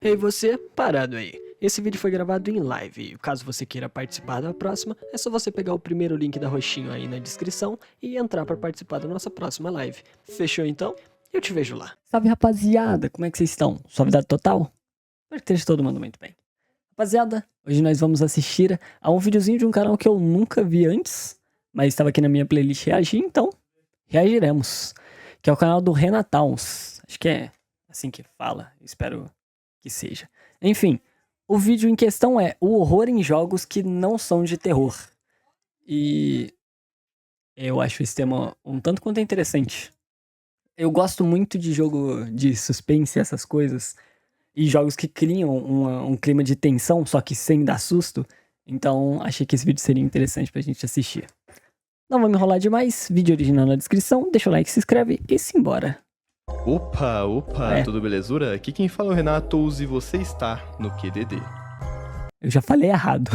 Ei você, parado aí. Esse vídeo foi gravado em live e caso você queira participar da próxima, é só você pegar o primeiro link da roxinho aí na descrição e entrar para participar da nossa próxima live. Fechou então? Eu te vejo lá. Salve rapaziada, como é que vocês estão? Suavidade total? Espero que esteja todo mundo muito bem. Rapaziada, hoje nós vamos assistir a um videozinho de um canal que eu nunca vi antes, mas estava aqui na minha playlist reagir, então reagiremos. Que é o canal do Renatauns. Acho que é assim que fala, espero que seja. Enfim, o vídeo em questão é o horror em jogos que não são de terror. E eu acho esse tema um tanto quanto interessante. Eu gosto muito de jogo de suspense, essas coisas, e jogos que criam um clima de tensão, só que sem dar susto. Então, achei que esse vídeo seria interessante pra gente assistir. Não vou me enrolar demais, vídeo original na descrição, deixa o like, se inscreve e simbora. Opa, tudo belezura? Aqui quem fala é o Renatos e você está no QDD. Eu já falei errado.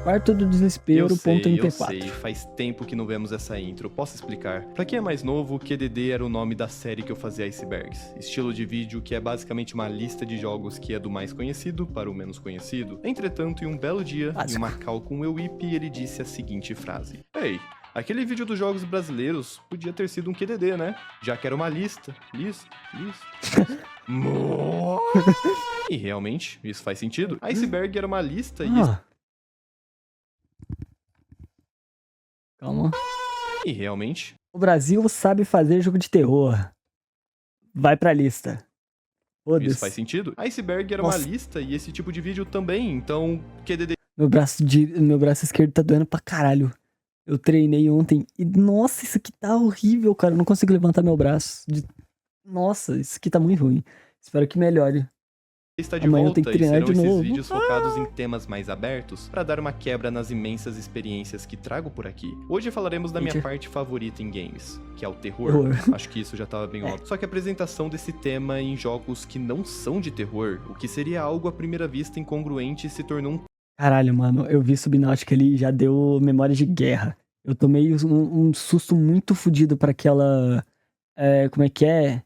Quarto do Desespero, ponto eu MP4. sei, faz tempo que não vemos essa intro, posso explicar. Pra quem é mais novo, QDD era o nome da série que eu fazia Icebergs, estilo de vídeo que é basicamente uma lista de jogos que é do mais conhecido para o menos conhecido. Entretanto, em um belo dia, em uma call com o Ewip, ele disse a seguinte frase: Ei, aquele vídeo dos jogos brasileiros podia ter sido um QDD, né? Já que era uma lista. E realmente, isso faz sentido. Iceberg era uma lista Calma. E realmente... O Brasil sabe fazer jogo de terror. Vai pra lista. Isso faz sentido. Iceberg era uma lista e esse tipo de vídeo também, então... QDD... Meu braço esquerdo tá doendo pra caralho. Eu treinei ontem e... Nossa, isso aqui tá horrível, cara. Eu não consigo levantar meu braço. Nossa, isso aqui tá muito ruim. Espero que melhore. Está de Amanhã volta eu tenho que e treinar serão de esses novo. vídeos focados em temas mais abertos para dar uma quebra nas imensas experiências que trago por aqui. Hoje falaremos da minha parte favorita em games, que é o terror. Acho que isso já estava bem óbvio. Só que a apresentação desse tema em jogos que não são de terror, o que seria algo à primeira vista incongruente, se tornou um... Caralho, mano, eu vi Subnautica ali e já deu memória de guerra. Eu tomei um susto muito fodido pra aquela... como é que é?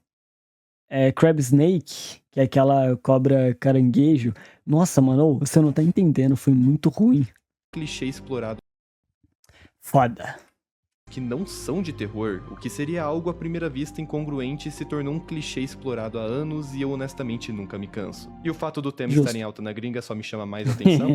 Crab Snake, que é aquela cobra caranguejo. Nossa, mano, você não tá entendendo, foi muito ruim. Clichê explorado. Foda. Que não são de terror, o que seria algo à primeira vista incongruente se tornou um clichê explorado há anos e eu honestamente nunca me canso. E o fato do tema estar em alta na gringa só me chama mais atenção?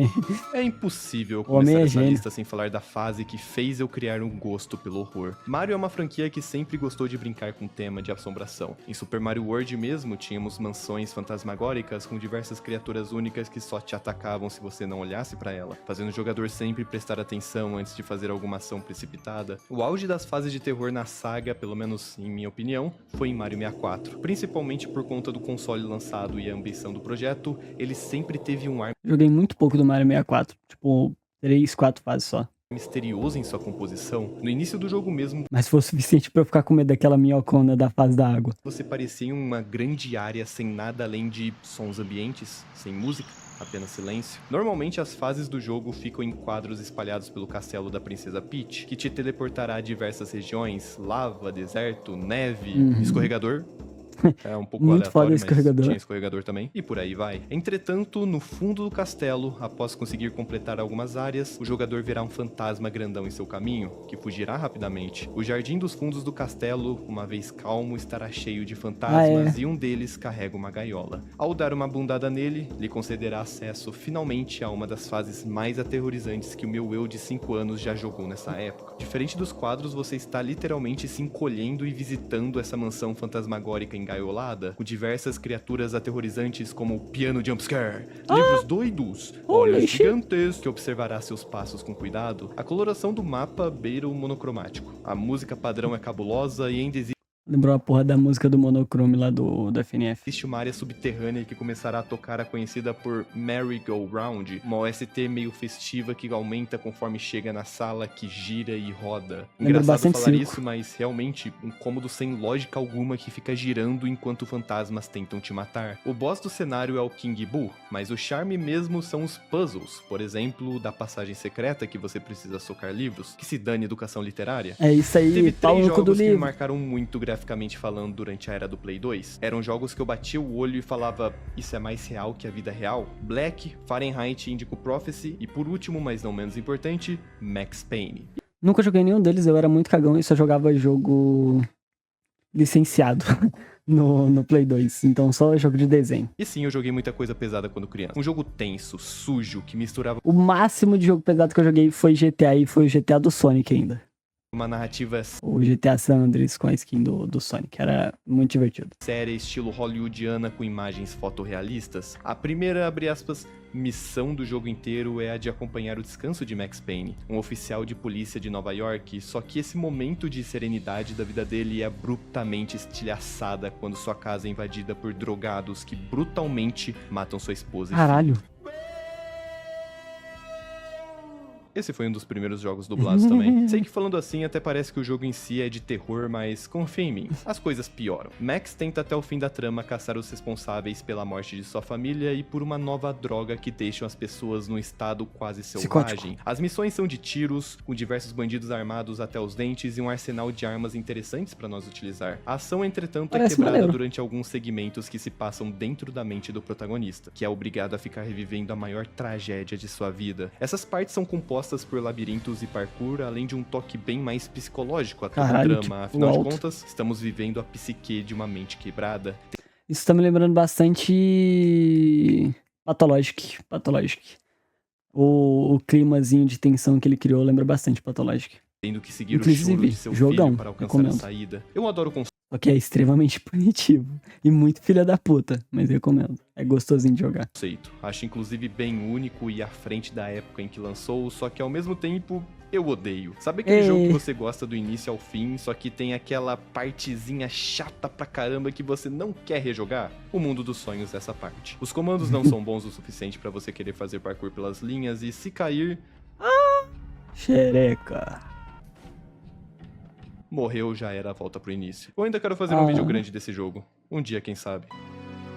É impossível começar essa lista sem falar da fase que fez eu criar um gosto pelo horror. Mario é uma franquia que sempre gostou de brincar com o tema de assombração. Em Super Mario World mesmo, tínhamos mansões fantasmagóricas com diversas criaturas únicas que só te atacavam se você não olhasse pra ela, fazendo o jogador sempre prestar atenção antes de fazer alguma ação precipitada. O auge das fases de terror na saga, pelo menos em minha opinião, foi em Mario 64. Principalmente por conta do console lançado e a ambição do projeto, ele sempre teve um ar... Joguei muito pouco do Mario 64, tipo 3, 4 fases só. Misterioso em sua composição. No início do jogo mesmo, mas foi o suficiente pra eu ficar com medo daquela minhocona da fase da água. Você parecia em uma grande área sem nada além de sons ambientes, sem música, apenas silêncio. Normalmente as fases do jogo ficam em quadros espalhados pelo castelo da Princesa Peach, que te teleportará a diversas regiões, lava, deserto, neve, escorregador. É um pouco muito foda aleatório, o escorregador. mas tinha escorregador também. E por aí vai. Entretanto, no fundo do castelo, após conseguir completar algumas áreas, o jogador verá um fantasma grandão em seu caminho, que fugirá rapidamente. O jardim dos fundos do castelo, uma vez calmo, estará cheio de fantasmas e um deles carrega uma gaiola. Ao dar uma bundada nele, lhe concederá acesso finalmente a uma das fases mais aterrorizantes que o meu eu de 5 anos já jogou nessa época. Diferente dos quadros, você está literalmente se encolhendo e visitando essa mansão fantasmagórica engaiolada, com diversas criaturas aterrorizantes como o piano jumpscare, livros doidos, olhos gigantescos que observará seus passos com cuidado. A coloração do mapa beira o monocromático. A música padrão é cabulosa e ainda existe Lembrou a porra da música do Monochrome lá do FNF. Existe uma área subterrânea que começará a tocar a conhecida por Merry-Go-Round, uma OST meio festiva que aumenta conforme chega na sala, que gira e roda. Lembra Engraçado bastante falar circo. isso, mas realmente um cômodo sem lógica alguma que fica girando enquanto fantasmas tentam te matar. O boss do cenário é o King Boo, mas o charme mesmo são os puzzles, por exemplo, da passagem secreta que você precisa socar livros, que se dane educação literária. É isso aí, Teve pau 3 no cu do jogos que me livro. marcaram muito graficamente falando durante a era do Play 2. Eram jogos que eu batia o olho e falava, isso é mais real que a vida real? Black, Fahrenheit, Indigo Prophecy e por último, mas não menos importante, Max Payne. Nunca joguei nenhum deles, eu era muito cagão e só jogava jogo licenciado no Play 2. Então só jogo de desenho. E sim, eu joguei muita coisa pesada quando criança. Um jogo tenso, sujo, que misturava O máximo de jogo pesado que eu joguei foi GTA e foi o GTA do Sonic ainda. uma narrativa O GTA San Andreas com a skin do Sonic. Era muito divertido. séria, estilo hollywoodiana com imagens fotorrealistas. A primeira, abre aspas, missão do jogo inteiro é a de acompanhar o descanso de Max Payne, um oficial de polícia de Nova York, só que esse momento de serenidade da vida dele é abruptamente estilhaçada quando sua casa é invadida por drogados que brutalmente matam sua esposa e Caralho. Esse foi um dos primeiros jogos dublados também. Sei que falando assim até parece que o jogo em si é de terror, mas confia em mim, as coisas pioram. Max tenta até o fim da trama caçar os responsáveis pela morte de sua família e por uma nova droga que deixam as pessoas num estado quase selvagem. Psicótico. As missões são de tiros, com diversos bandidos armados até os dentes e um arsenal de armas interessantes pra nós utilizar. A ação, entretanto, Parece é quebrada maneiro. durante alguns segmentos que se passam dentro da mente do protagonista, que é obrigado a ficar revivendo a maior tragédia de sua vida. Essas partes são compostas por labirintos e parkour, além de um toque bem mais psicológico a todo o Caralho, drama. tipo, Afinal de alto. contas, estamos vivendo a psique de uma mente quebrada. Isso tá me lembrando bastante Pathologic. O climazinho de tensão que ele criou lembra bastante Pathologic. Tendo que seguir Inclusive, o choro de seu jogão, filho para alcançar recomendo. a saída. Eu adoro o Só que é extremamente punitivo. E muito filha da puta, mas recomendo. É gostosinho de jogar. conceito. Acho inclusive bem único e à frente da época em que lançou, só que ao mesmo tempo eu odeio. Sabe aquele Ei. jogo que você gosta do início ao fim, só que tem aquela partezinha chata pra caramba que você não quer rejogar? O mundo dos sonhos é essa parte. Os comandos não são bons o suficiente pra você querer fazer parkour pelas linhas e se cair, Xereca. morreu já era a volta pro início. Eu ainda quero fazer um vídeo grande desse jogo. Um dia, quem sabe.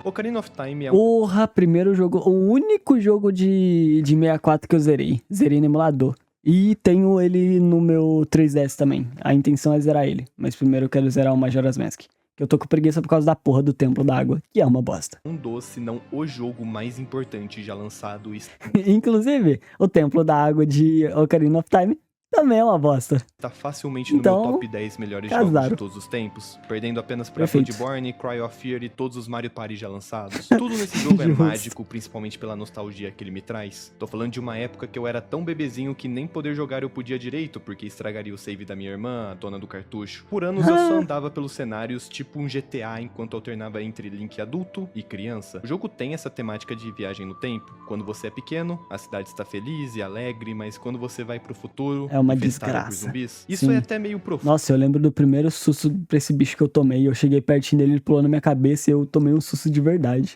Ocarina of Time é um Porra, primeiro jogo. O único jogo de 64 que eu zerei. Zerei no emulador. E tenho ele no meu 3DS também. A intenção é zerar ele. Mas primeiro eu quero zerar o Majora's Mask. Que eu tô com preguiça por causa da porra do Templo da Água, que é uma bosta. um dos, se não o jogo mais importante já lançado e Inclusive, o Templo da Água de Ocarina of Time também é uma bosta. tá facilmente no Então, meu top 10 melhores jogos casaram. de todos os tempos, perdendo apenas pra Perfeito. Bloodborne, Cry of Fear e todos os Mario Party já lançados. Tudo nesse jogo é Justo. mágico, principalmente pela nostalgia que ele me traz. Tô falando de uma época que eu era tão bebezinho que nem poder jogar eu podia direito, porque estragaria o save da minha irmã, a dona do cartucho. Por anos eu só andava pelos cenários tipo um GTA, enquanto alternava entre Link adulto e criança. O jogo tem essa temática de viagem no tempo. Quando você é pequeno, a cidade está feliz e alegre, mas quando você vai pro futuro, É uma infestada por desgraça. zumbis, isso Sim. é até meio profundo. Nossa, eu lembro do primeiro susto pra esse bicho que eu tomei. Eu cheguei pertinho dele, ele pulou na minha cabeça e eu tomei um susto de verdade.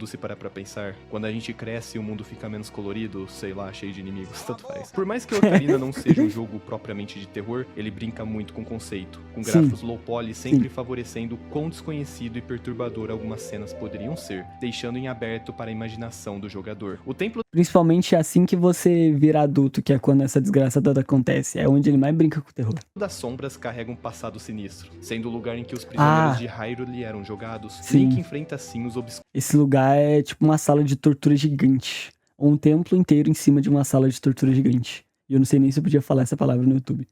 Se parar pra pensar, quando a gente cresce e o mundo fica menos colorido, sei lá, cheio de inimigos, tanto faz. Por mais que o Ocarina não seja um jogo propriamente de terror, ele brinca muito com o conceito, com Sim. gráficos low poly sempre favorecendo quão desconhecido e perturbador algumas cenas poderiam ser, deixando em aberto para a imaginação do jogador. O Templo Principalmente assim que você vira adulto, que é quando essa desgraça toda acontece. É onde ele mais brinca com o terror. das Sombras carrega um passado sinistro, sendo o lugar em que os prisioneiros Ah. de Hyrule eram jogados. Sim. Link enfrenta assim os obscuros Esse lugar é tipo uma sala de tortura gigante. Ou um templo inteiro em cima de uma sala de tortura gigante. E eu não sei nem se eu podia falar essa palavra no YouTube.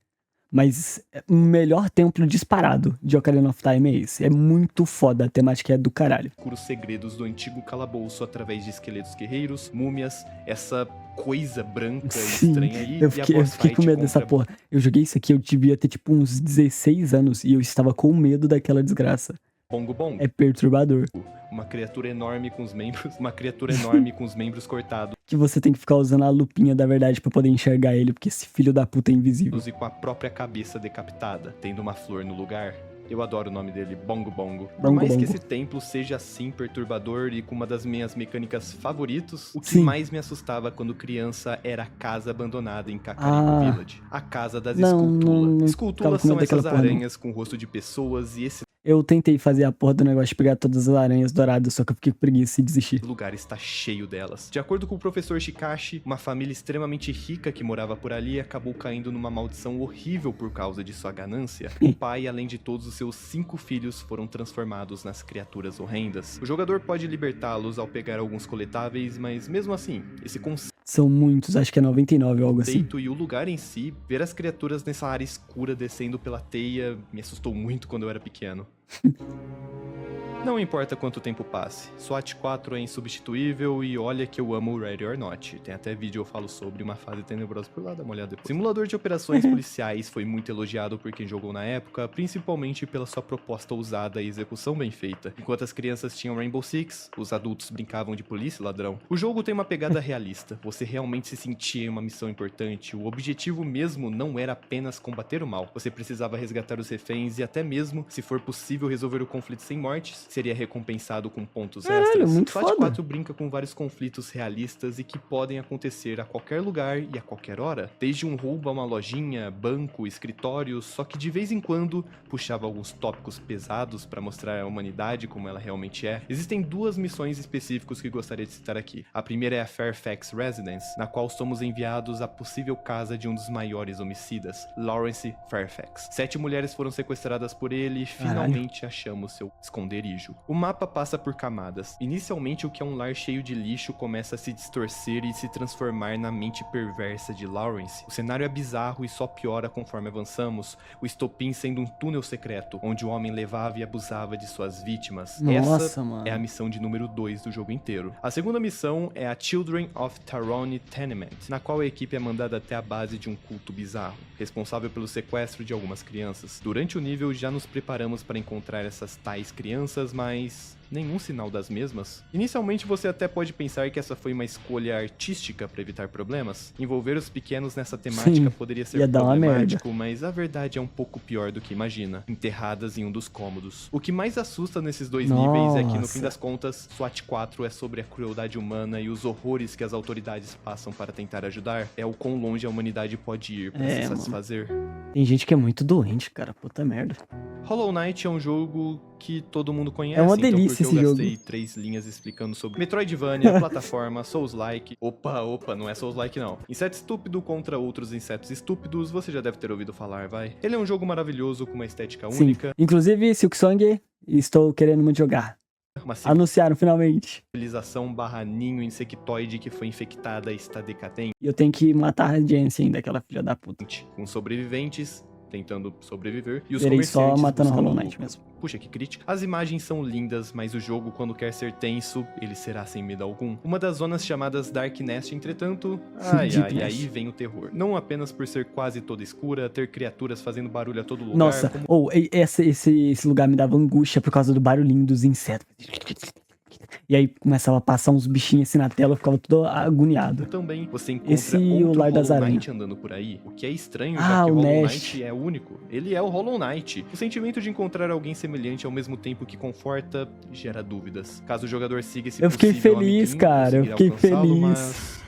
Mas o melhor templo disparado de Ocarina of Time é esse. É muito foda, a temática é do caralho. segredos do antigo calabouço através de esqueletos guerreiros, múmias, essa coisa branca e Sim, estranha aí. Eu e a fiquei boss com fight medo dessa contra porra. Eu joguei isso aqui, eu devia ter tipo uns 16 anos e eu estava com medo daquela desgraça. Bongo Bong, É perturbador. uma criatura enorme com os membros cortados Que você tem que ficar usando a lupinha da verdade pra poder enxergar ele, porque esse filho da puta é invisível. e com a própria cabeça decapitada, tendo uma flor no lugar. Eu adoro o nome dele, Bongo Bongo. Por Bongo mais que Bongo. esse templo seja assim perturbador e com uma das minhas mecânicas favoritos, o que Sim. mais me assustava quando criança era a casa abandonada em Kakariko Ah. Village. A casa das Não Escultula. ficava Escultulas com são medo daquela essas porra, não. aranhas com rosto de pessoas e esse Eu tentei fazer a porra do negócio de pegar todas as aranhas douradas, só que eu fiquei com preguiça e desisti. lugar está cheio delas. De acordo com o professor Shikashi, uma família extremamente rica que morava por ali acabou caindo numa maldição horrível por causa de sua ganância. O pai, além de todos os seus 5 filhos, foram transformados nas criaturas horrendas. O jogador pode libertá-los ao pegar alguns coletáveis, mas mesmo assim, esse São muitos, acho que é 99 ou algo assim. conceito e o lugar em si, ver as criaturas nessa área escura descendo pela teia, me assustou muito quando eu era pequeno. Não importa quanto tempo passe, SWAT 4 é insubstituível e olha que eu amo o Ready or Not. Tem até vídeo eu falo sobre uma fase tenebrosa por lá, dá uma olhada depois. O simulador de operações policiais foi muito elogiado por quem jogou na época, principalmente pela sua proposta ousada e execução bem feita. Enquanto as crianças tinham Rainbow Six, os adultos brincavam de polícia e ladrão. O jogo tem uma pegada realista, você realmente se sentia em uma missão importante, o objetivo mesmo não era apenas combater o mal, você precisava resgatar os reféns e até mesmo, se for possível resolver o conflito sem mortes, seria recompensado com pontos Caralho, extras. muito SWAT foda. 4 brinca com vários conflitos realistas e que podem acontecer a qualquer lugar e a qualquer hora. Desde um roubo a uma lojinha, banco, escritório, só que de vez em quando puxava alguns tópicos pesados para mostrar a humanidade como ela realmente é. Existem 2 missões específicas que gostaria de citar aqui. A primeira é a Fairfax Residence, na qual somos enviados à possível casa de um dos maiores homicidas, Lawrence Fairfax. 7 mulheres foram sequestradas por ele e finalmente achamos seu esconderijo. O mapa passa por camadas. Inicialmente, o que é um lar cheio de lixo começa a se distorcer e se transformar na mente perversa de Lawrence. O cenário é bizarro e só piora conforme avançamos, o estopim sendo um túnel secreto, onde o homem levava e abusava de suas vítimas. Nossa, Essa mano. é a missão de número 2 do jogo inteiro. A segunda missão é a Children of Taroni Tenement, na qual a equipe é mandada até a base de um culto bizarro, responsável pelo sequestro de algumas crianças. Durante o nível, já nos preparamos para encontrar essas tais crianças, mas nenhum sinal das mesmas. Inicialmente você até pode pensar que essa foi uma escolha artística para evitar problemas. Envolver os pequenos nessa temática Sim, poderia ser ia dar uma problemático, mas a verdade é um pouco pior do que imagina, enterradas em um dos cômodos. O que mais assusta nesses 2 níveis é que no fim das contas, SWAT 4 é sobre a crueldade humana e os horrores que as autoridades passam para tentar ajudar. É o quão longe a humanidade pode ir para se mano. satisfazer. Tem gente que é muito doente, cara. Puta merda. Hollow Knight é um jogo que todo mundo conhece, É uma então delícia porque eu esse gastei jogo. 3 linhas explicando sobre Metroidvania, plataforma, Souls-like. Opa, não é Souls-like não. Inseto estúpido contra outros insetos estúpidos, você já deve ter ouvido falar, vai. Ele é um jogo maravilhoso com uma estética Sim. única, Inclusive, Silksong, estou querendo muito jogar. uma Anunciaram finalmente. civilização barra ninho insectoide que foi infectada e está decadente, E eu tenho que matar a Jance ainda, aquela filha da puta. com sobreviventes tentando sobreviver e os Verei só comerciantes matando buscando Hollow Knight lucro. mesmo. Puxa, que crítica. As imagens são lindas, mas o jogo, quando quer ser tenso, ele será sem medo algum. Uma das zonas chamadas Dark Nest, entretanto, Deep e Nest. aí vem o terror. Não apenas por ser quase toda escura, ter criaturas fazendo barulho a todo lugar, Nossa, como esse lugar me dava angústia por causa do barulhinho dos insetos. E aí começava a passar uns bichinhos assim na tela, eu ficava todo agoniado. também você encontra Esse e o outro Lar das Hollow Aranhas. Knight andando por aí, o que é estranho, Ah, já que o o Hollow Nest. Knight é único. Ele é o Hollow Knight. O sentimento de encontrar alguém semelhante ao mesmo tempo que conforta, gera dúvidas. Caso o jogador siga esse Eu fiquei possível feliz, amiguinho, cara, eu conseguirá fiquei alcançá-lo, feliz. mas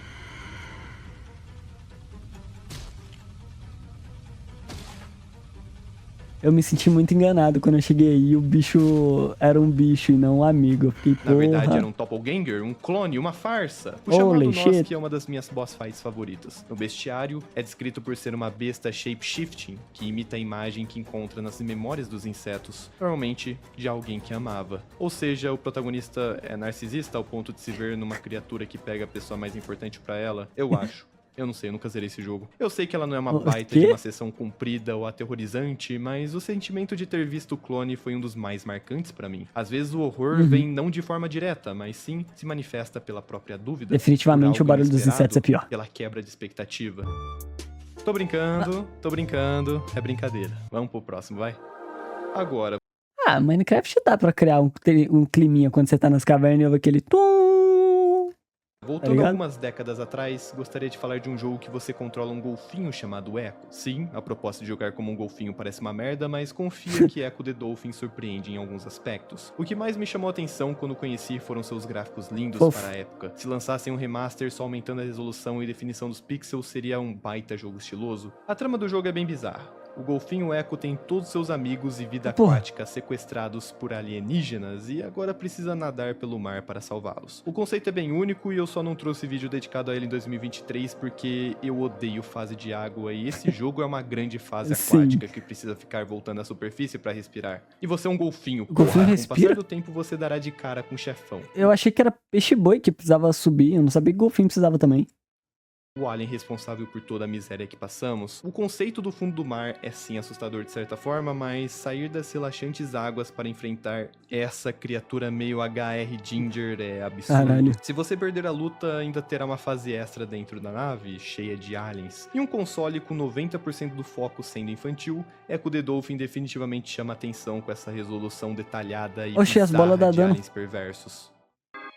Eu me senti muito enganado quando eu cheguei aí e o bicho era um bicho e não um amigo. Eu fiquei, na verdade porra. era um doppelganger, um clone, uma farsa. O chamado Holy Nosk shit. é uma das minhas boss fights favoritas. No bestiário, é descrito por ser uma besta shape-shifting, que imita a imagem que encontra nas memórias dos insetos, normalmente de alguém que amava. Ou seja, o protagonista é narcisista ao ponto de se ver numa criatura que pega a pessoa mais importante pra ela, eu acho. Eu não sei, eu nunca zerei esse jogo. Eu sei que ela não é uma O baita quê? de uma sessão comprida ou aterrorizante, mas o sentimento de ter visto o clone foi um dos mais marcantes pra mim. Às vezes o horror Uhum. vem não de forma direta, mas sim se manifesta pela própria dúvida. Definitivamente por algo o barulho dos inesperado, insetos é pior. Pela quebra de expectativa. Tô brincando, é brincadeira. Vamos pro próximo, vai. Agora, Ah, Minecraft dá pra criar um climinha quando você tá nas cavernas e ouve aquele tum. Voltando ligado? algumas décadas atrás, gostaria de falar de um jogo que você controla um golfinho chamado Echo. Sim, a proposta de jogar como um golfinho parece uma merda, mas confia que Echo the Dolphin surpreende em alguns aspectos. O que mais me chamou a atenção quando conheci foram seus gráficos lindos Fofo. para a época. Se lançassem um remaster só aumentando a resolução e definição dos pixels, seria um baita jogo estiloso. A trama do jogo é bem bizarra. O golfinho Echo tem todos seus amigos e vida Porra. aquática sequestrados por alienígenas e agora precisa nadar pelo mar para salvá-los. O conceito é bem único e eu só não trouxe vídeo dedicado a ele em 2023 porque eu odeio fase de água e esse jogo é uma grande fase Sim. aquática que precisa ficar voltando à superfície para respirar. E você é um golfinho, O golfinho porra. Com o respira? passar do tempo você dará de cara com o chefão. Eu achei que era peixe-boi que precisava subir, eu não sabia que golfinho precisava também. O alien responsável por toda a miséria que passamos. O conceito do fundo do mar é sim assustador de certa forma, mas sair das relaxantes águas para enfrentar essa criatura meio HR Ginger é absurdo. Caralho. Se você perder a luta, ainda terá uma fase extra dentro da nave, cheia de aliens. E um console com 90% do foco sendo infantil, Echo the Dolphin definitivamente chama atenção com essa resolução detalhada e Oxi, as bolas dá de dano. aliens perversos.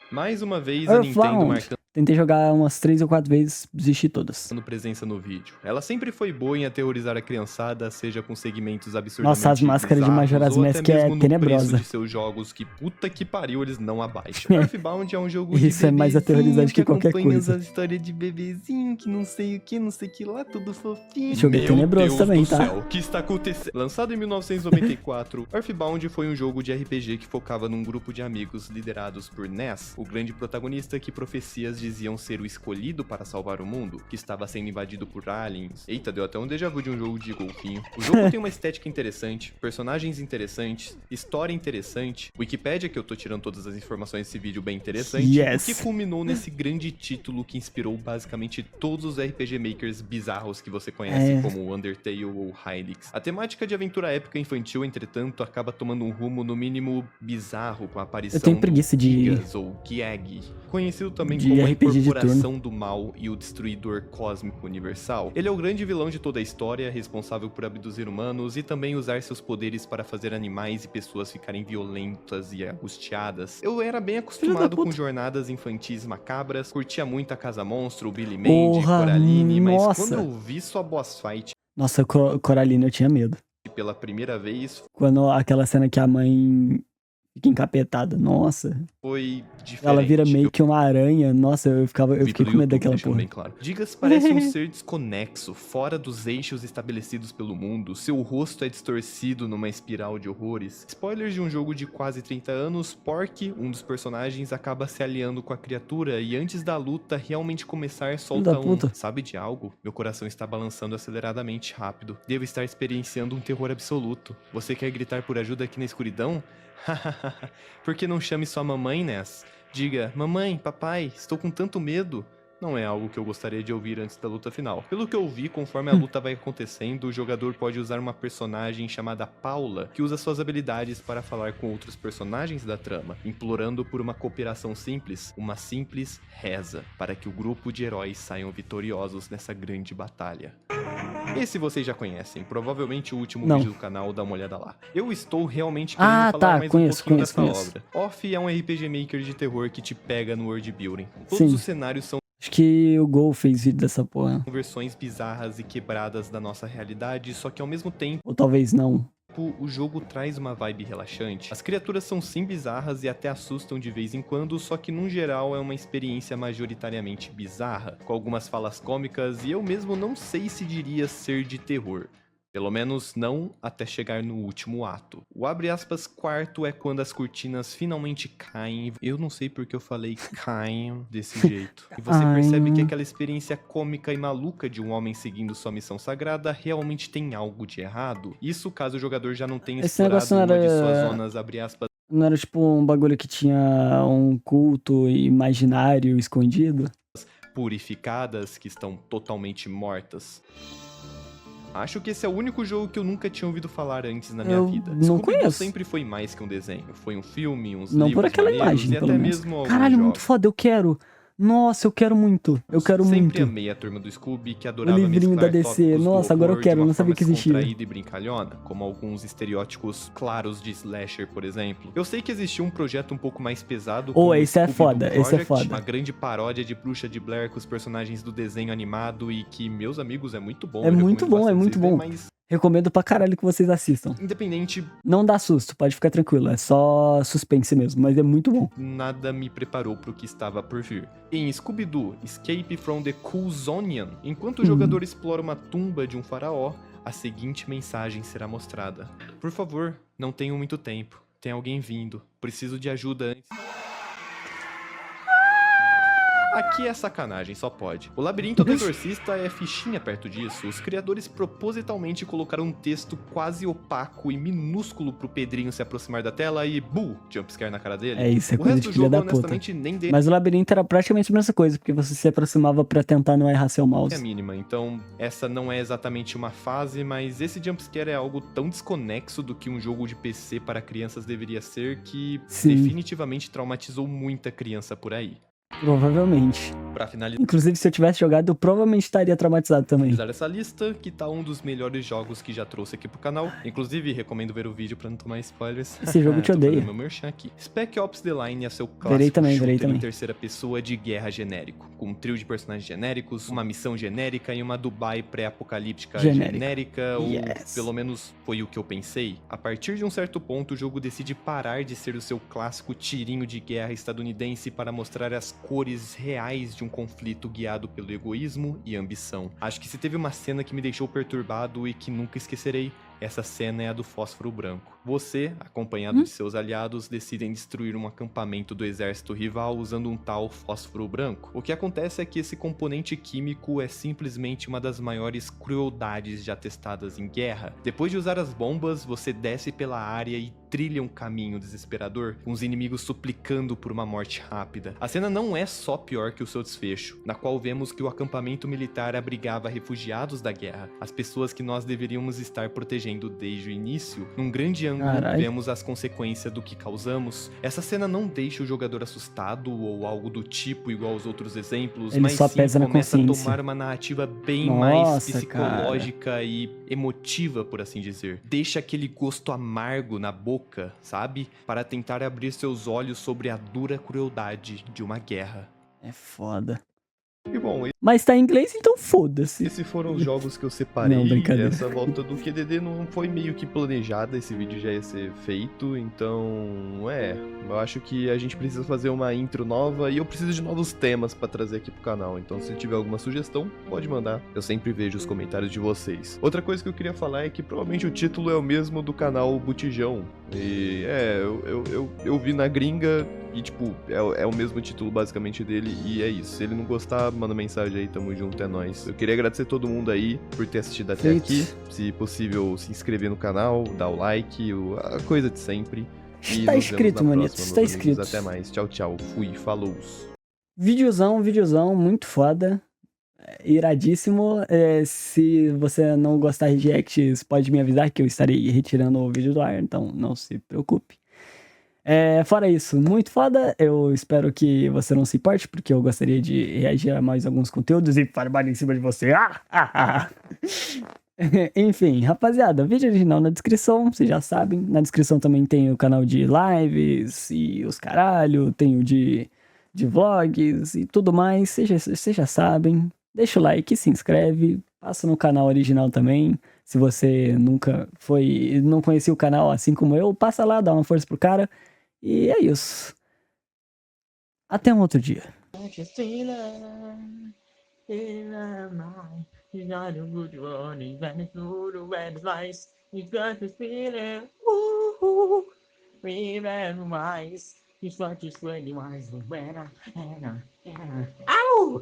Mais uma vez, a Nintendo Earthbound. marcando Tentei jogar umas 3 ou 4 vezes, desisti todas. dando presença no vídeo. Ela sempre foi boa em aterrorizar a criançada, seja com segmentos absurdamente Nossa, as máscaras de bizarros, Majora's ou até Mask é mesmo no tenebrosa. preço de seus jogos que puta que pariu eles não abaixam. Earthbound é um jogo de Isso é mais bebezinho aterrorizante que qualquer acompanha coisa. a história de bebezinho, que não sei o que, não sei o que lá, tudo fofinho. Esse jogo é Meu tenebroso Deus também, do tá? céu, o que está acontecendo? Lançado em 1994, Earthbound foi um jogo de RPG que focava num grupo de amigos liderados por Ness, o grande protagonista que profecias diziam ser o escolhido para salvar o mundo, que estava sendo invadido por aliens. Eita, deu até um déjà vu de um jogo de golfinho. O jogo tem uma estética interessante, personagens interessantes, história interessante, Wikipédia, que eu tô tirando todas as informações desse vídeo bem interessante, Yes. o que culminou nesse grande título que inspirou basicamente todos os RPG makers bizarros que você conhece, É. como Undertale ou Hylics. A temática de aventura épica infantil, entretanto, acaba tomando um rumo no mínimo bizarro com a aparição Eu tenho preguiça do de- Gigas ou Giag, conhecido também de como a RPG de incorporação do mal e o destruidor cósmico universal. Ele é o grande vilão de toda a história, responsável por abduzir humanos e também usar seus poderes para fazer animais e pessoas ficarem violentas e angustiadas. Eu era bem acostumado com puta. jornadas infantis macabras, curtia muito a Casa Monstro, o Billy Mandy, Porra, Coraline, mas nossa. quando eu vi sua boss fight Nossa, Coraline, eu tinha medo. pela primeira vez, Quando aquela cena que a mãe fica encapetada, nossa. foi diferente. Ela vira meio Eu que uma aranha. Nossa, eu fiquei vi com pelo medo YouTube, daquela deixando porra. bem claro. Gigas parece um ser desconexo, fora dos eixos estabelecidos pelo mundo. Seu rosto é distorcido numa espiral de horrores. Spoilers de um jogo de quase 30 anos, Porky, um dos personagens, acaba se aliando com a criatura e antes da luta realmente começar, solta da puta. sabe de algo? Meu coração está balançando aceleradamente rápido. Devo estar experienciando um terror absoluto. Você quer gritar por ajuda aqui na escuridão? Por que não chame sua mamãe, Ness? Diga, mamãe, papai, estou com tanto medo. Não é algo que eu gostaria de ouvir antes da luta final. Pelo que eu vi, conforme a luta vai acontecendo, o jogador pode usar uma personagem chamada Paula, que usa suas habilidades para falar com outros personagens da trama, implorando por uma cooperação simples, uma simples reza, para que o grupo de heróis saiam vitoriosos nessa grande batalha. Esse vocês já conhecem, provavelmente o último Não. vídeo do canal, dá uma olhada lá. Eu estou realmente querendo Ah, falar tá, mais conheço, um pouquinho conheço, dessa conheço. obra. Off é um RPG Maker de terror que te pega no world building. Todos Sim. os cenários são Acho que o Gol fez vídeo dessa porra. versões bizarras e quebradas da nossa realidade, só que ao mesmo tempo Ou talvez não. o jogo traz uma vibe relaxante. As criaturas são sim bizarras e até assustam de vez em quando, só que num geral é uma experiência majoritariamente bizarra, com algumas falas cômicas e eu mesmo não sei se diria ser de terror. Pelo menos não até chegar no último ato. O abre aspas quarto é quando as cortinas finalmente caem. Eu não sei porque eu falei caem desse jeito. E você Ai. percebe que aquela experiência cômica e maluca de um homem seguindo sua missão sagrada realmente tem algo de errado. Isso caso o jogador já não tenha Esse explorado negócio não uma de era- suas zonas abre aspas Não era tipo um bagulho que tinha um culto imaginário escondido? purificadas que estão totalmente mortas. Acho que esse é o único jogo que eu nunca tinha ouvido falar antes na minha Eu vida. não Scooby-Doo conheço. sempre foi mais que um desenho. Foi um filme, uns Não livros por aquela maneiros imagem, e pelo até menos. mesmo alguns Caralho, muito jogos. foda, eu quero. Nossa, eu quero muito. Eu quero Sempre muito. amei a turma do Scooby, que adorava O livrinho da mesclar DC. tópicos do Nossa, agora eu horror quero, de eu uma não sabia forma que existia. descontraída e brincalhona, como alguns estereótipos claros de slasher, por exemplo. Eu sei que existia um projeto um pouco mais pesado, como o Esse é Scooby-Doo foda, esse é Project, foda. uma grande paródia de Bruxa de Blair com os personagens do desenho animado e que, meus amigos, é muito bom. É eu muito recomendo bom, é bastante muito vocês verem, bom. mas Recomendo pra caralho que vocês assistam. independente, Não dá susto, pode ficar tranquilo. É só suspense mesmo, mas é muito bom. nada me preparou pro que estava por vir. Em Scooby-Doo Escape from the Coulsonian, enquanto o jogador explora uma tumba de um faraó, a seguinte mensagem será mostrada. Por favor, não tenho muito tempo. Tem alguém vindo. Preciso de ajuda antes. Aqui é sacanagem, só pode. O Labirinto do Exorcista é fichinha perto disso. Os criadores propositalmente colocaram um texto quase opaco e minúsculo pro Pedrinho se aproximar da tela e jumpscare na cara dele. É isso, é O coisa resto de do filha jogo, da puta. honestamente, nem dele Mas o labirinto era praticamente a mesma coisa, porque você se aproximava pra tentar não errar seu é a mouse. mínima. Então, essa não é exatamente uma fase, mas esse jumpscare é algo tão desconexo do que um jogo de PC para crianças deveria ser que Sim. definitivamente traumatizou muita criança por aí. Provavelmente. Pra finalizar Inclusive, se eu tivesse jogado, eu provavelmente estaria traumatizado também. essa lista, que tá um dos melhores jogos que já trouxe aqui pro canal. Inclusive, recomendo ver o vídeo pra não tomar spoilers. Esse jogo te Tô odeia. fazendo meu merchan aqui. Spec Ops The Line é seu clássico Verei também, shooter verei em também. terceira pessoa de guerra genérico, com um trio de personagens genéricos, uma missão genérica e uma Dubai pré-apocalíptica Genérica. genérica, ou Yes. pelo menos foi o que eu pensei. A partir de um certo ponto, o jogo decide parar de ser o seu clássico tirinho de guerra estadunidense para mostrar as cores reais de um conflito guiado pelo egoísmo e ambição. Acho que se teve uma cena que me deixou perturbado e que nunca esquecerei, essa cena é a do fósforo branco. Você, acompanhado de seus aliados, decidem destruir um acampamento do exército rival usando um tal fósforo branco. O que acontece é que esse componente químico é simplesmente uma das maiores crueldades já testadas em guerra. Depois de usar as bombas, você desce pela área e trilha um caminho desesperador, com os inimigos suplicando por uma morte rápida. A cena não é só pior que o seu desfecho, na qual vemos que o acampamento militar abrigava refugiados da guerra, as pessoas que nós deveríamos estar protegendo desde o início. Num grande ângulo, Carai. vemos as consequências do que causamos. Essa cena não deixa o jogador assustado ou algo do tipo igual aos outros exemplos, Ele mas só sim pesa na começa a consciência. tomar uma narrativa bem Nossa, mais cara. psicológica e emotiva, por assim dizer. Deixa aquele gosto amargo na boca, sabe? Para tentar abrir seus olhos sobre a dura crueldade de uma guerra. É foda. E bom, Mas tá em inglês, então foda-se. esses foram os jogos que eu separei. Não, brincadeira. Essa volta do QDD não foi meio que planejada, esse vídeo já ia ser feito, então, eu acho que a gente precisa fazer uma intro nova e eu preciso de novos temas pra trazer aqui pro canal, então se tiver alguma sugestão, pode mandar. Eu sempre vejo os comentários de vocês. Outra coisa que eu queria falar é que provavelmente o título é o mesmo do canal Botijão, e eu vi na gringa e tipo, é o mesmo título basicamente dele e é isso. Se ele não gostar, manda mensagem aí, tamo junto, é nóis. Eu queria agradecer todo mundo aí por ter assistido até Feito. aqui. Se possível, se inscrever no canal, dar o like, a coisa de sempre. E Está nos vemos escrito, na manito, próxima, está meus amigos. escrito. Até mais. Tchau, tchau. Fui, falou. Videozão, muito foda. Iradíssimo. Se você não gostar de reacts, pode me avisar que eu estarei retirando o vídeo do ar, então não se preocupe. Fora isso, muito foda. Eu espero que você não se importe, porque eu gostaria de reagir a mais alguns conteúdos e farbar em cima de você. Enfim, rapaziada, vídeo original na descrição, vocês já sabem. Na descrição também tem o canal de lives e os caralho, tem o de vlogs e tudo mais. Vocês já sabem. Deixa o like, se inscreve, passa no canal original também. Se você nunca não conhecia o canal assim como eu, passa lá, dá uma força pro cara. E é isso. Até um outro dia. Au!